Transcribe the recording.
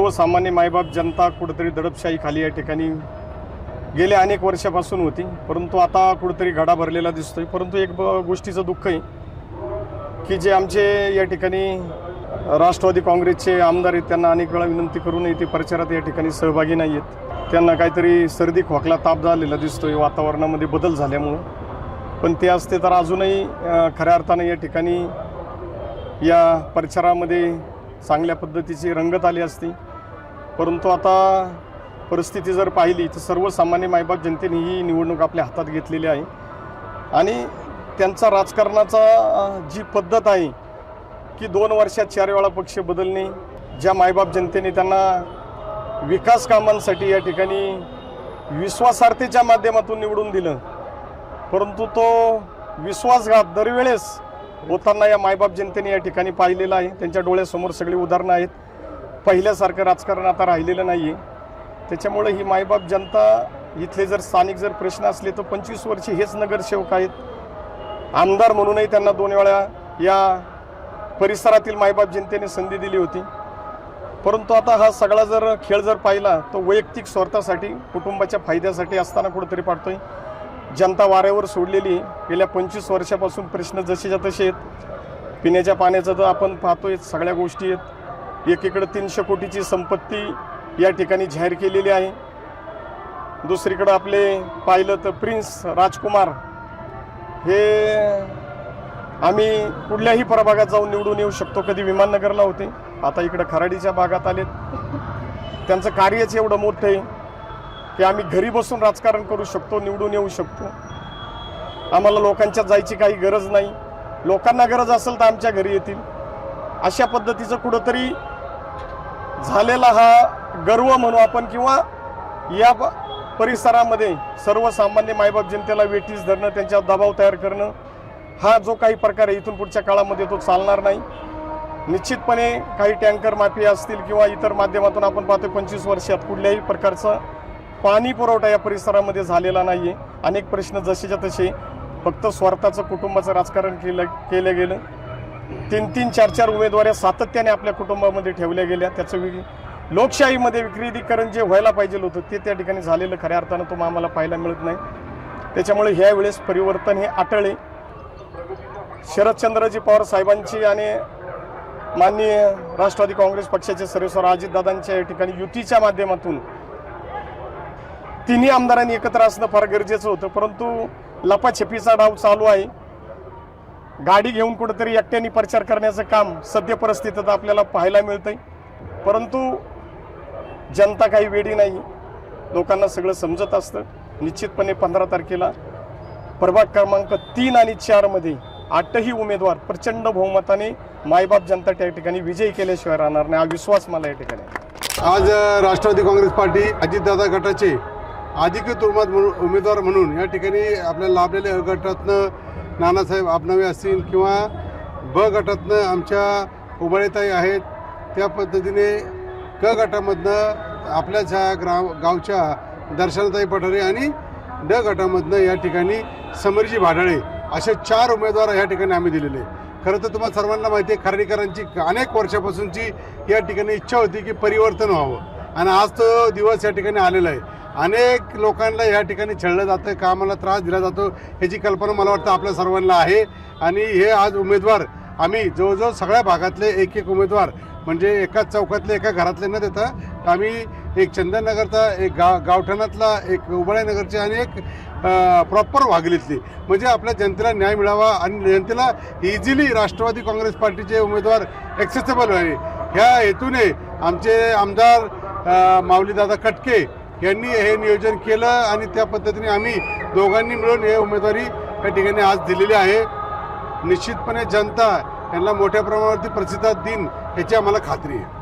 सर्वसामान्य मायबाप जनता कुठेतरी दडपशाही खाली या ठिकाणी गेल्या अनेक वर्षापासून होती, परंतु आता कुठेतरी घडा भरलेला दिसतोय। परंतु एक गोष्टीचं दुःख आहे की जे आमचे या ठिकाणी राष्ट्रवादी काँग्रेसचे आमदार आहेत त्यांना अनेक वेळा विनंती करूनही ते प्रचारात या ठिकाणी सहभागी नाही आहेत। त्यांना काहीतरी सर्दी खोकला ताप झालेला दिसतोय वातावरणामध्ये बदल झाल्यामुळं, पण ते असते तर अजूनही खऱ्या अर्थाने या ठिकाणी या प्रचारामध्ये चांगल्या पद्धतीची रंगत आली असती। परंतु आता परिस्थिती जर पाहिली तर सर्वसामान्य मायबाप जनतेने ही निवडणूक आपल्या हातात घेतलेली आहे आणि त्यांचा राजकारणाचा जी पद्धत आहे की 2 वर्षात 4 वेळा पक्ष बदलणे, ज्या मायबाप जनतेने त्यांना विकास कामांसाठी या ठिकाणी विश्वासार्हतेच्या माध्यमातून निवडून दिलं, परंतु तो विश्वासघात दरवेळेस होताना या मायबाप जनतेने या ठिकाणी पाहिलेला आहे। त्यांच्या डोळ्यासमोर सगळी उदाहरणं आहेत। पहिल्यासारखं राजकारण आता राहिलेलं नाही आहे। त्याच्यामुळे ही मायबाप जनता इथले जर स्थानिक जर प्रश्न असले तर 25 वर्षे हेच नगरसेवक आहेत। आमदार म्हणूनही त्यांना 2 वेळा या परिसरातील मायबाप जनतेने संधी दिली होती, परंतु आता हा सगळा जर खेळ जर पाहिला तो वैयक्तिक स्वार्थासाठी कुटुंबाच्या फायद्यासाठी असताना कुठेतरी पाडतोय। जनता वाऱ्यावर सोडलेली गेल्या 25 वर्षापासून प्रश्न जसेच्या तसे आहेत। पिण्याच्या पाण्याचं तर आपण पाहतोय सगळ्या गोष्टी आहेत। एकीकडे 300 कोटीची संपत्ती या ठिकाणी जाहीर केलेली आहे, दुसरीकडे आपले पाहिलं तर प्रिन्स राजकुमार हे आम्ही कुठल्याही प्रभागात जाऊन निवडून येऊ शकतो। कधी विमाननगरला होते, आता इकडे खराडीच्या भागात आलेत। त्यांचं कार्यच एवढं मोठं आहे की आम्ही घरी बसून राजकारण करू शकतो, निवडून येऊ शकतो। आम्हाला लोकांच्यात जायची काही गरज नाही, लोकांना गरज असेल तर आमच्या घरी येतील। अशा पद्धतीचं कुठंतरी झालेला हा गर्व म्हणू आपण, किंवा या परिसरामध्ये सर्वसामान्य मायबाप जनतेला वेठीस धरणं, त्यांच्यावर दबाव तयार करणं, हा जो काही प्रकार आहे इथून पुढच्या काळामध्ये तो चालणार नाही। निश्चितपणे काही टँकर माफिया असतील किंवा इतर माध्यमातून आपण पाहतो 25 वर्षात कुठल्याही प्रकारचा पाणी पुरवठा या परिसरामध्ये झालेला नाही आहे। अनेक प्रश्न जसेच्या तसे फक्त स्वार्थाचं कुटुंबाचं राजकारण केलं गेलं। 3-3, 4-4 उमेदवाऱ्या सातत्याने आपल्या कुटुंबामध्ये ठेवल्या गेल्या। त्याचं लोकशाहीमध्ये विकेंद्रीकरण जे व्हायला पाहिजे होतं ते त्या ठिकाणी झालेलं खऱ्या अर्थानं तो आम्हाला पाहायला मिळत नाही। त्याच्यामुळे ह्या वेळेस परिवर्तन हे अटळ शरदचंद्रजी पवार साहेबांची आणि माननीय राष्ट्रवादी काँग्रेस पक्षाचे सर्वेसर्वा अजितदादांच्या या ठिकाणी युतीच्या माध्यमातून तिन्ही आमदारांनी एकत्र असणं फार गरजेचं होतं, परंतु लपाछपीचा डाव चालू आहे। गाडी घेऊन कुठेतरी एकट्याने प्रचार करण्याचं काम सध्या परिस्थितीत आपल्याला पाहायला मिळतंय, परंतु जनता काही वेडी नाही, लोकांना सगळं समजत असतं। निश्चितपणे 15 तारखेला प्रभाग क्रमांक 3 आणि 4 मध्ये 8ही उमेदवार प्रचंड बहुमताने मायबाप जनता त्या ठिकाणी विजयी केल्याशिवाय राहणार नाही, हा विश्वास मला या ठिकाणी। आज राष्ट्रवादी काँग्रेस पार्टी अजितदादा गटाचे अधिकृत उमेदवार म्हणून या ठिकाणी आपल्याला लाभलेले अ गटातनं नानासाहेब आपनावे असतील किंवा ब गटातनं आमच्या उबाळेताई आहेत, त्या पद्धतीने क गटामधनं आपल्याच्या गावच्या दर्शनाताई पठारे आणि ड गटामधनं या ठिकाणी समरजी भाडाळे असे 4 उमेदवार या ठिकाणी आम्ही दिलेले। खरं तर तुम्हाला सर्वांना माहिती आहे खर्डीकरांची अनेक वर्षापासूनची या ठिकाणी इच्छा होती की परिवर्तन व्हावं आणि आज तो दिवस या ठिकाणी आलेला आहे। अनेक लोकांना या ठिकाणी छळलं जातं, कामाला त्रास दिला जातो, ह्याची कल्पना मला वाटतं आपल्या सर्वांना आहे। आणि हे आज उमेदवार आम्ही जवळजवळ सगळ्या भागातले एक उमेदवार म्हणजे एकाच चौकातले एका घरातले न देता आम्ही एक चंदननगरचा, एक गावठाणातला, एक उबाळेनगरचे आणि एक प्रॉपर वाघलीतली, म्हणजे आपल्या जनतेला न्याय मिळावा आणि जनतेला इझिली राष्ट्रवादी काँग्रेस पार्टीचे उमेदवार ॲक्सेसेबल व्हावे ह्या हेतूने आमचे आमदार माऊलीदादा कटके यांनी हे नियोजन केलं आणि त्या पद्धतीने आम्ही दोघांनी मिळून हे उमेदवारी या ठिकाणी आज दिलेली आहे। निश्चितपणे जनता यांना मोठ्या प्रमाणावरती प्रतिसाद देईन याची आम्हाला खात्री आहे।